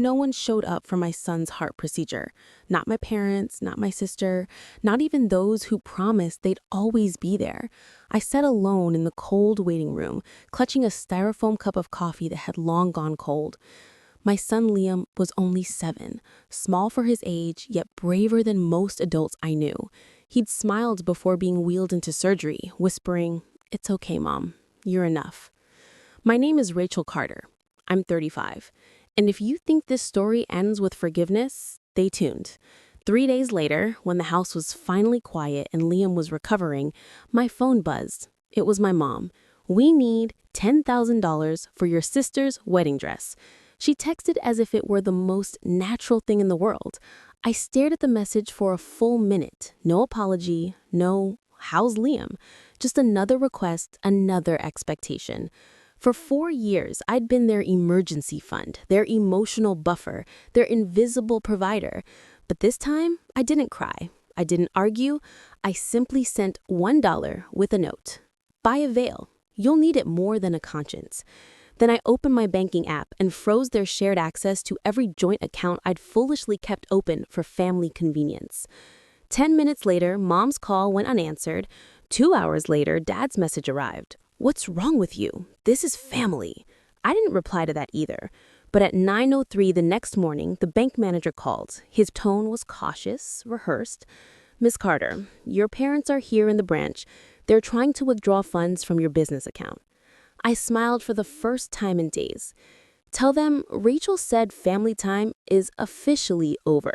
no one showed up for my son's heart procedure. Not my parents, not my sister, not even those who promised they'd always be there. I sat alone in the cold waiting room, clutching a styrofoam cup of coffee that had long gone cold. My son Liam was only 7, small for his age, yet braver than most adults I knew. He'd smiled before being wheeled into surgery, whispering, "It's okay, Mom. You're enough." My name is Rachel Carter. I'm 35. And if you think this story ends with forgiveness, stay tuned. 3 days later, when the house was finally quiet and Liam was recovering, my phone buzzed. It was my mom. "We need $10,000 for your sister's wedding dress." She texted as if it were the most natural thing in the world. I stared at the message for a full minute. No apology, no "how's Liam?" Just another request, another expectation. For 4 years, I'd been their emergency fund, their emotional buffer, their invisible provider. But this time, I didn't cry. I didn't argue. I simply sent $1 with a note. "Buy a veil. You'll need it more than a conscience." Then I opened my banking app and froze their shared access to every joint account I'd foolishly kept open for family convenience. 10 minutes later, Mom's call went unanswered. 2 hours later, Dad's message arrived. "What's wrong with you? This is family." I didn't reply to that either. But at 9:03 the next morning, the bank manager called. His tone was cautious, rehearsed. "Miss Carter, your parents are here in the branch. They're trying to withdraw funds from your business account." I smiled for the first time in days. "Tell them Rachel said family time is officially over."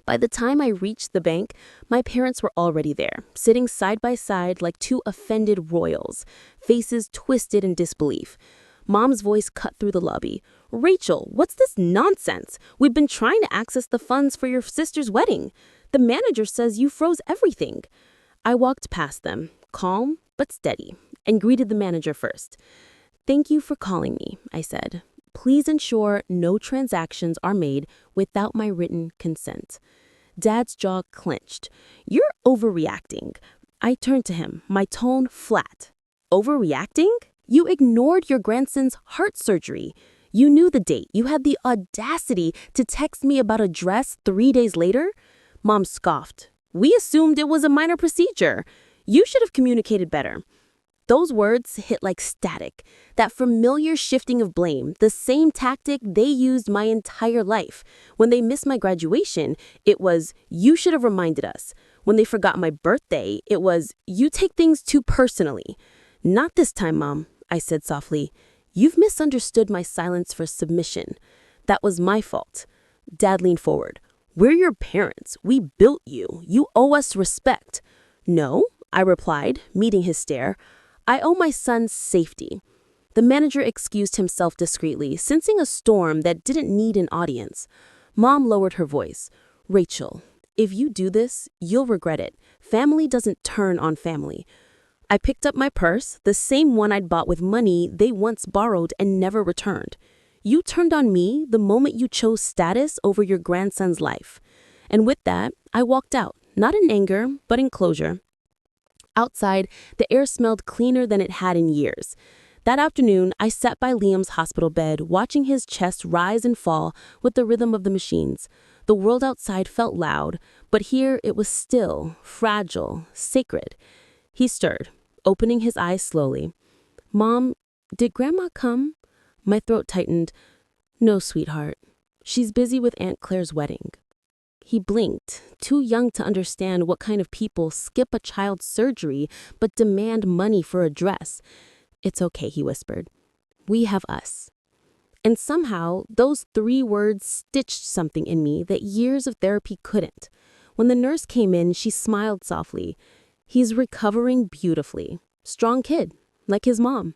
By the time I reached the bank, my parents were already there, sitting side by side like two offended royals, faces twisted in disbelief. Mom's voice cut through the lobby. "Rachel, what's this nonsense? We've been trying to access the funds for your sister's wedding. The manager says you froze everything." I walked past them, calm but steady, and greeted the manager first. "Thank you for calling me," I said. "Please ensure no transactions are made without my written consent." Dad's jaw clenched. "You're overreacting." I turned to him, my tone flat. "Overreacting? You ignored your grandson's heart surgery. You knew the date. You had the audacity to text me about a dress 3 days later?" Mom scoffed. "We assumed it was a minor procedure. You should have communicated better." Those words hit like static. That familiar shifting of blame, the same tactic they used my entire life. When they missed my graduation, it was, "You should have reminded us." When they forgot my birthday, it was, "You take things too personally." "Not this time, Mom," I said softly. "You've misunderstood my silence for submission. That was my fault." Dad leaned forward. "We're your parents. We built you. You owe us respect." "No," I replied, meeting his stare. "I owe my son's safety." The manager excused himself discreetly, sensing a storm that didn't need an audience. Mom lowered her voice. "Rachel, if you do this, you'll regret it. Family doesn't turn on family." I picked up my purse, the same one I'd bought with money they once borrowed and never returned. "You turned on me the moment you chose status over your grandson's life." And with that, I walked out, not in anger, but in closure. Outside, the air smelled cleaner than it had in years. That afternoon, I sat by Liam's hospital bed, watching his chest rise and fall with the rhythm of the machines. The world outside felt loud, but here it was still, fragile, sacred. He stirred, opening his eyes slowly. "Mom, did Grandma come?" My throat tightened. "No, sweetheart. She's busy with Aunt Claire's wedding." He blinked, too young to understand what kind of people skip a child's surgery but demand money for a dress. "It's okay," he whispered. "We have us." And somehow, those 3 words stitched something in me that years of therapy couldn't. When the nurse came in, she smiled softly. "He's recovering beautifully. Strong kid, like his mom."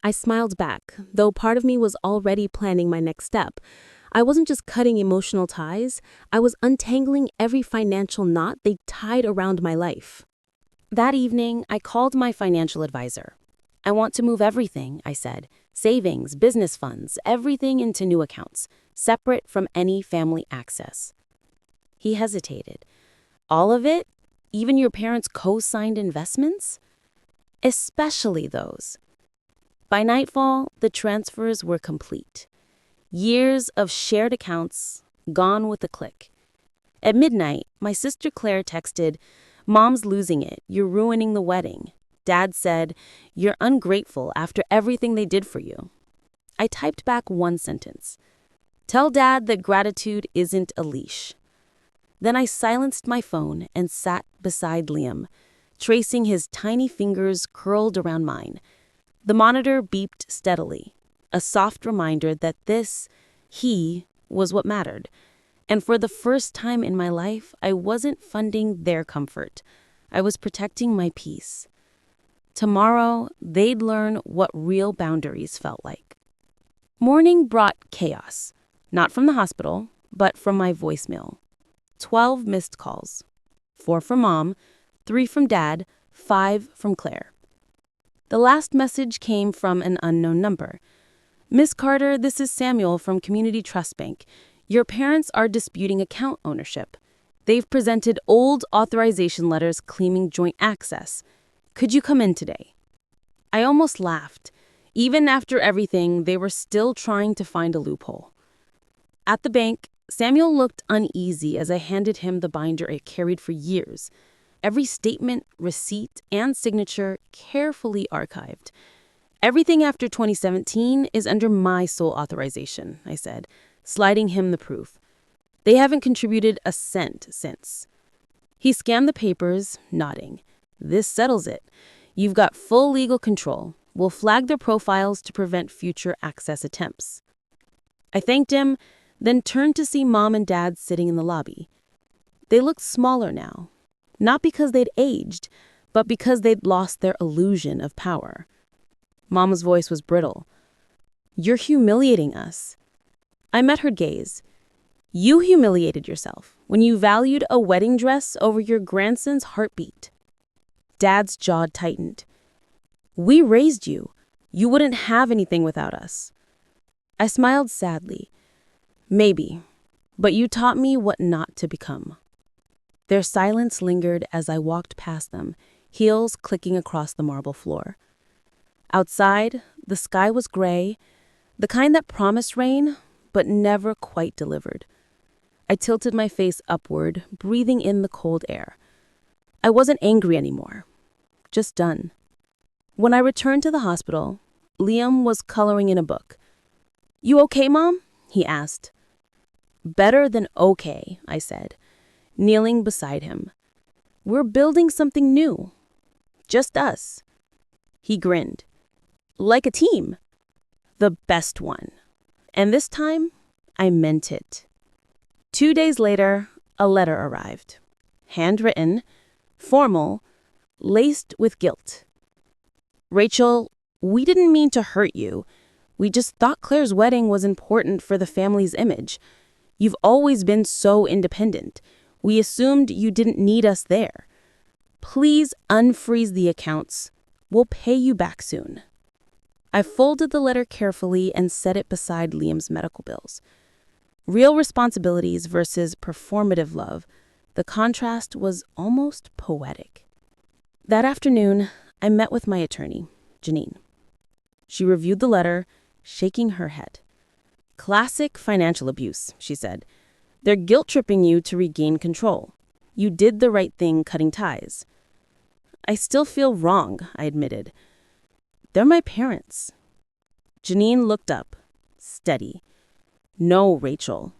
I smiled back, though part of me was already planning my next step. I wasn't just cutting emotional ties, I was untangling every financial knot they tied around my life. That evening, I called my financial advisor. "I want to move everything," I said. "Savings, business funds, everything into new accounts, separate from any family access." He hesitated. "All of it? Even your parents' co-signed investments?" "Especially those." By nightfall, the transfers were complete. Years of shared accounts, gone with a click. At midnight, my sister Claire texted, "Mom's losing it. You're ruining the wedding." Dad said, "You're ungrateful after everything they did for you." I typed back one sentence. "Tell Dad that gratitude isn't a leash." Then I silenced my phone and sat beside Liam, tracing his tiny fingers curled around mine. The monitor beeped steadily, a soft reminder that he, was what mattered. And for the first time in my life, I wasn't funding their comfort. I was protecting my peace. Tomorrow, they'd learn what real boundaries felt like. Morning brought chaos, not from the hospital, but from my voicemail. 12 missed calls. 4 from Mom, 3 from Dad, 5 from Claire. The last message came from an unknown number. "Miss Carter, this is Samuel from Community Trust Bank. Your parents are disputing account ownership. They've presented old authorization letters claiming joint access. Could you come in today?" I almost laughed. Even after everything, they were still trying to find a loophole. At the bank, Samuel looked uneasy as I handed him the binder I carried for years. Every statement, receipt, and signature carefully archived. "Everything after 2017 is under my sole authorization," I said, sliding him the proof. "They haven't contributed a cent since." He scanned the papers, nodding. "This settles it. You've got full legal control. We'll flag their profiles to prevent future access attempts." I thanked him, then turned to see Mom and Dad sitting in the lobby. They looked smaller now, not because they'd aged, but because they'd lost their illusion of power. Mom's voice was brittle. "You're humiliating us." I met her gaze. "You humiliated yourself when you valued a wedding dress over your grandson's heartbeat." Dad's jaw tightened. "We raised you. You wouldn't have anything without us." I smiled sadly. "Maybe, but you taught me what not to become." Their silence lingered as I walked past them, heels clicking across the marble floor. Outside, the sky was gray, the kind that promised rain, but never quite delivered. I tilted my face upward, breathing in the cold air. I wasn't angry anymore, just done. When I returned to the hospital, Liam was coloring in a book. "You okay, Mom?" he asked. "Better than okay," I said, kneeling beside him. "We're building something new. Just us." He grinned. "Like a team. The best one." And this time, I meant it. 2 days later, a letter arrived. Handwritten, formal, laced with guilt. "Rachel, we didn't mean to hurt you. We just thought Claire's wedding was important for the family's image. You've always been so independent. We assumed you didn't need us there. Please unfreeze the accounts. We'll pay you back soon." I folded the letter carefully and set it beside Liam's medical bills. Real responsibilities versus performative love. The contrast was almost poetic. That afternoon, I met with my attorney, Janine. She reviewed the letter, shaking her head. "Classic financial abuse," she said. "They're guilt-tripping you to regain control. You did the right thing cutting ties." "I still feel wrong," I admitted. "They're my parents." Janine looked up, steady. "No, Rachel.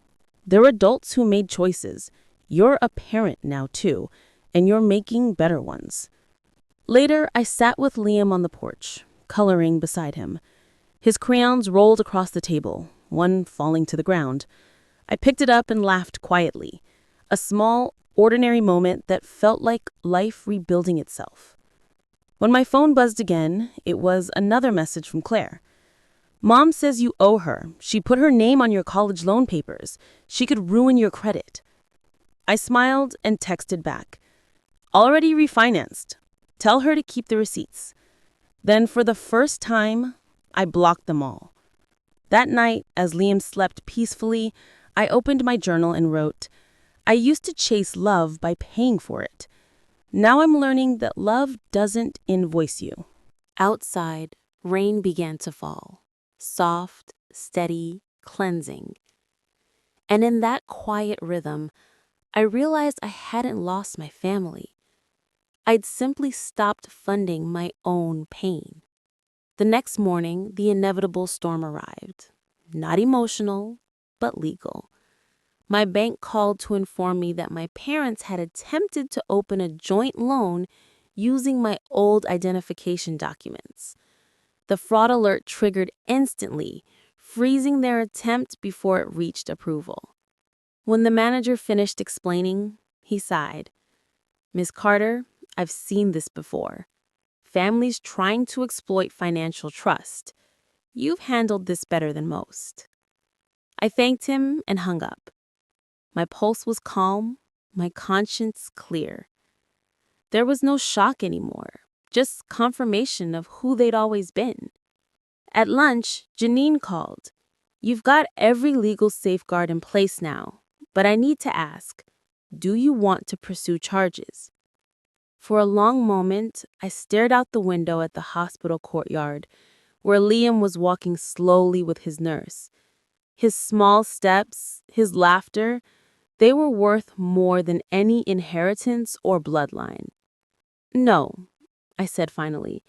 They're adults who made choices. You're a parent now, too, and you're making better ones." Later, I sat with Liam on the porch, coloring beside him. His crayons rolled across the table, one falling to the ground. I picked it up and laughed quietly, a small, ordinary moment that felt like life rebuilding itself. When my phone buzzed again, it was another message from Claire. "Mom says you owe her. She put her name on your college loan papers. She could ruin your credit." I smiled and texted back. "Already refinanced. Tell her to keep the receipts." Then for the first time, I blocked them all. That night, as Liam slept peacefully, I opened my journal and wrote, "I used to chase love by paying for it. Now I'm learning that love doesn't invoice you." Outside, rain began to fall. Soft, steady, cleansing. And in that quiet rhythm, I realized I hadn't lost my family. I'd simply stopped funding my own pain. The next morning, the inevitable storm arrived. Not emotional, but legal. My bank called to inform me that my parents had attempted to open a joint loan using my old identification documents. The fraud alert triggered instantly, freezing their attempt before it reached approval. When the manager finished explaining, he sighed. "Miss Carter, I've seen this before. Families trying to exploit financial trust. You've handled this better than most." I thanked him and hung up. My pulse was calm, my conscience clear. There was no shock anymore, just confirmation of who they'd always been. At lunch, Janine called. "You've got every legal safeguard in place now, but I need to ask, do you want to pursue charges?" For a long moment, I stared out the window at the hospital courtyard, where Liam was walking slowly with his nurse. His small steps, his laughter, they were worth more than any inheritance or bloodline. "No," I said finally.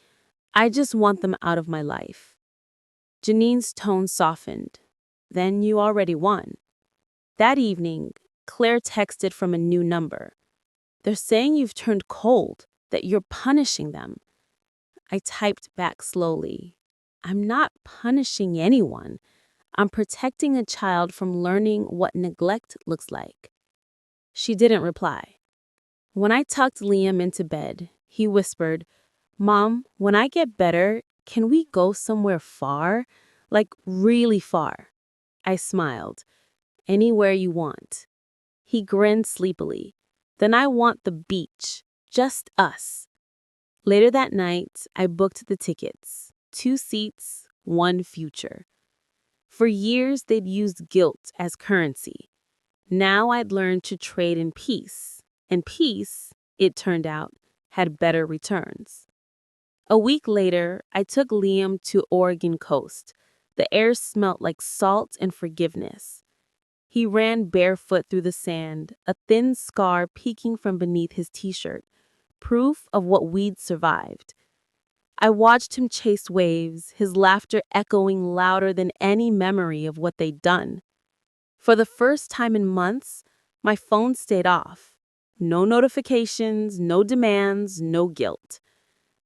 "I just want them out of my life." Janine's tone softened. "Then you already won." That evening, Claire texted from a new number. "They're saying you've turned cold, that you're punishing them." I typed back slowly. "I'm not punishing anyone. I'm protecting a child from learning what neglect looks like." She didn't reply. When I tucked Liam into bed, he whispered, "Mom, when I get better, can we go somewhere far? Like really far?" I smiled. "Anywhere you want." He grinned sleepily. "Then I want the beach. Just us." Later that night, I booked the tickets. 2 seats, 1 future. For years, they'd used guilt as currency. Now I'd learned to trade in peace. And peace, it turned out, had better returns. A week later, I took Liam to Oregon coast. The air smelt like salt and forgiveness. He ran barefoot through the sand, a thin scar peeking from beneath his t-shirt, proof of what we'd survived. I watched him chase waves, his laughter echoing louder than any memory of what they'd done. For the first time in months, my phone stayed off. No notifications, no demands, no guilt.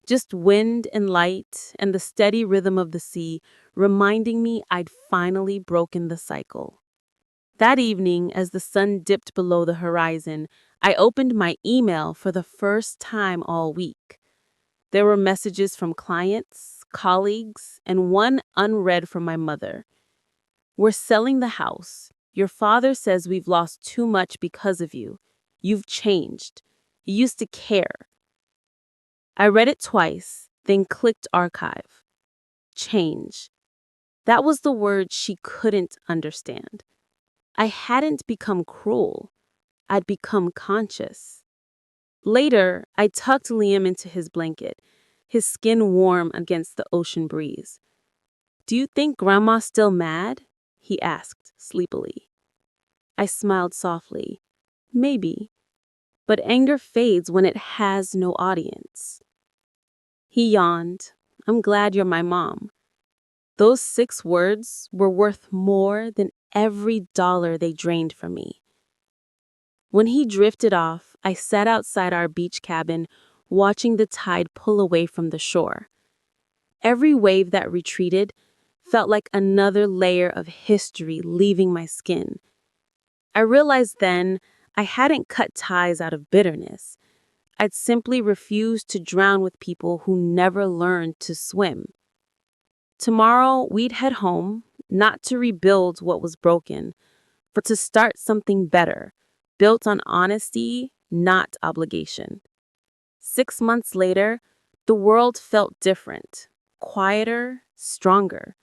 Just wind and light and the steady rhythm of the sea reminding me I'd finally broken the cycle. That evening, as the sun dipped below the horizon, I opened my email for the first time all week. There were messages from clients, colleagues, and one unread from my mother. "We're selling the house. Your father says we've lost too much because of you. You've changed. You used to care." I read it twice, then clicked archive. Change. That was the word she couldn't understand. I hadn't become cruel. I'd become conscious. Later, I tucked Liam into his blanket, his skin warm against the ocean breeze. "Do you think Grandma's still mad?" he asked sleepily. I smiled softly. "Maybe. But anger fades when it has no audience." He yawned. "I'm glad you're my mom." Those 6 words were worth more than every dollar they drained from me. When he drifted off, I sat outside our beach cabin, watching the tide pull away from the shore. Every wave that retreated felt like another layer of history leaving my skin. I realized then I hadn't cut ties out of bitterness. I'd simply refused to drown with people who never learned to swim. Tomorrow, we'd head home, not to rebuild what was broken, but to start something better, built on honesty, not obligation. 6 months later, the world felt different, quieter, stronger.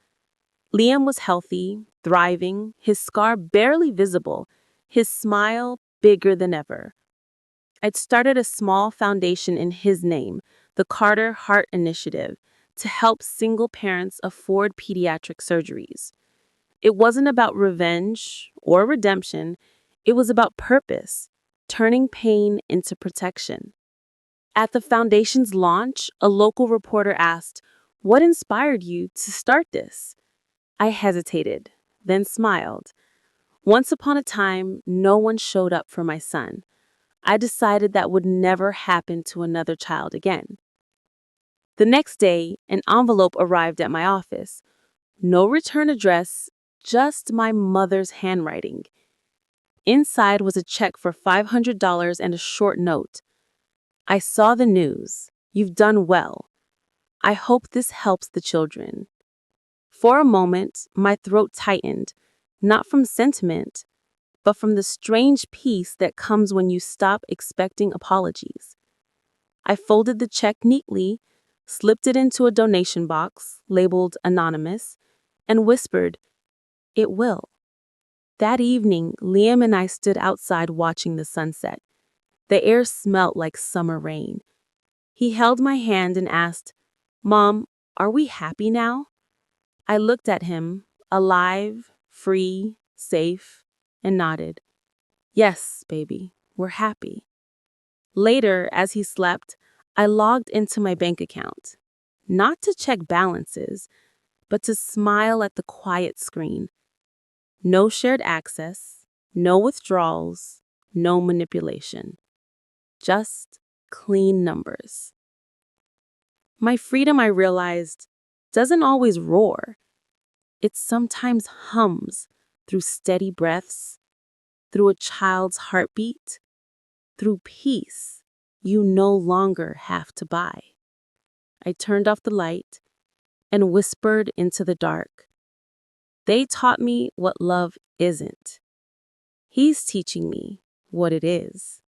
Liam was healthy, thriving, his scar barely visible, his smile bigger than ever. I'd started a small foundation in his name, the Carter Heart Initiative, to help single parents afford pediatric surgeries. It wasn't about revenge or redemption. It was about purpose, turning pain into protection. At the foundation's launch, a local reporter asked, "What inspired you to start this?" I hesitated, then smiled. Once upon a time, no one showed up for my son. I decided that would never happen to another child again. The next day, an envelope arrived at my office. No return address, just my mother's handwriting. Inside was a check for $500 and a short note. "I saw the news. You've done well. I hope this helps the children." For a moment, my throat tightened, not from sentiment, but from the strange peace that comes when you stop expecting apologies. I folded the check neatly, slipped it into a donation box labeled anonymous, and whispered, "It will." That evening, Liam and I stood outside watching the sunset. The air smelt like summer rain. He held my hand and asked, "Mom, are we happy now?" I looked at him, alive, free, safe, and nodded. "Yes, baby, we're happy." Later, as he slept, I logged into my bank account. Not to check balances, but to smile at the quiet screen. No shared access, no withdrawals, no manipulation. Just clean numbers. My freedom, I realized, doesn't always roar. It sometimes hums through steady breaths, through a child's heartbeat, through peace you no longer have to buy. I turned off the light and whispered into the dark. They taught me what love isn't. He's teaching me what it is.